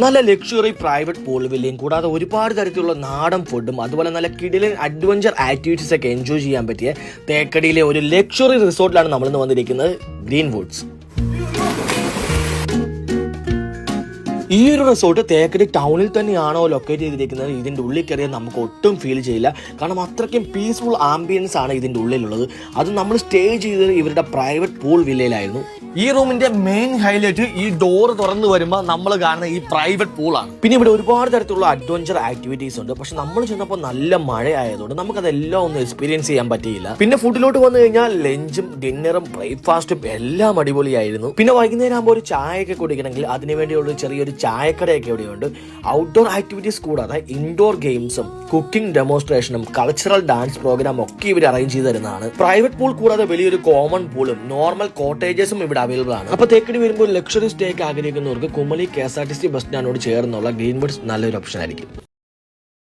നല്ല luxury private pool വില്ലയും കൂടാതെ ഒരുപാട് തരത്തിലുള്ള നാടൻ ഫുഡും അതുപോലെ നല്ല കിടിലൻ അഡ്വഞ്ചർ ആക്ടിവിറ്റീസ് ഒക്കെ എൻജോയ് ചെയ്യാൻ പറ്റിയ തേക്കടിയിലെ ഒരു ലക്ഷറി റിസോർട്ടിലാണ് നമ്മൾ ഇന്ന് വന്നിരിക്കുന്നത്, ഗ്രീൻ വുഡ്സ്. ഈ ഒരു റിസോർട്ട് തേക്കടി ടൗണിൽ തന്നെയാണോ ലൊക്കേറ്റ് ചെയ്തിരിക്കുന്നത്. ഇതിൻ്റെ ഉള്ളിൽ കയറിയാൽ നമുക്ക് ഒട്ടും ഫീൽ ചെയ്യില്ല, കാരണം അത്രയ്ക്കും പീസ്ഫുൾ ആംബിയൻസ് ആണ് ഇതിൻ്റെ ഉള്ളിലുള്ളത്. അത് നമ്മൾ സ്റ്റേ ചെയ്തത് ഇവരുടെ പ്രൈവറ്റ് പൂൾ വില്ലയിലായിരുന്നു. ഈ റൂമിന്റെ മെയിൻ ഹൈലൈറ്റ് ഈ ഡോർ തുറന്നു വരുമ്പോൾ നമ്മൾ കാണുന്ന ഈ പ്രൈവറ്റ് പൂളാണ്. പിന്നെ ഇവിടെ ഒരുപാട് തരത്തിലുള്ള അഡ്വഞ്ചർ ആക്ടിവിറ്റീസ് ഉണ്ട്. പക്ഷെ നമ്മൾ ചെന്നപ്പോൾ നല്ല മഴ ആയതുകൊണ്ട് നമുക്കതെല്ലാം ഒന്നും എക്സ്പീരിയൻസ് ചെയ്യാൻ പറ്റിയില്ല. പിന്നെ ഫുഡിലോട്ട് വന്നു കഴിഞ്ഞാൽ ലഞ്ചും ഡിന്നറും ബ്രേക്ക്ഫാസ്റ്റും എല്ലാം അടിപൊളിയായിരുന്നു. പിന്നെ വൈകുന്നേരം ആകുമ്പോൾ ഒരു ചായയൊക്കെ കുടിക്കണമെങ്കിൽ അതിനുവേണ്ടിയുള്ള ചെറിയൊരു ചായക്കടയൊക്കെ ഇവിടെയുണ്ട്. ഔട്ട്ഡോർ ആക്ടിവിറ്റീസ് കൂടാതെ ഇൻഡോർ ഗെയിംസും കുക്കിംഗ് ഡെമോൺസ്ട്രേഷനും കൾച്ചറൽ ഡാൻസ് പ്രോഗ്രാം ഒക്കെ ഇവർ അറേഞ്ച് ചെയ്ത് തരുന്നതാണ്. പ്രൈവറ്റ് പൂൾ കൂടാതെ വലിയൊരു കോമൺ പൂളും നോർമൽ കോട്ടേജസും ഇവിടെ അവൈലബിൾ ആണ്. അപ്പൊ തേക്കടി വരുമ്പോൾ ലക്ഷറി സ്റ്റേ ഒക്കെ ആഗ്രഹിക്കുന്നവർക്ക് കുമളി KSRTC ബസ് സ്റ്റാൻഡിനോട് ചേർന്നുള്ള ഗ്രീൻ വുഡ്സ് നല്ലൊരു ഓപ്ഷൻ ആയിരിക്കും.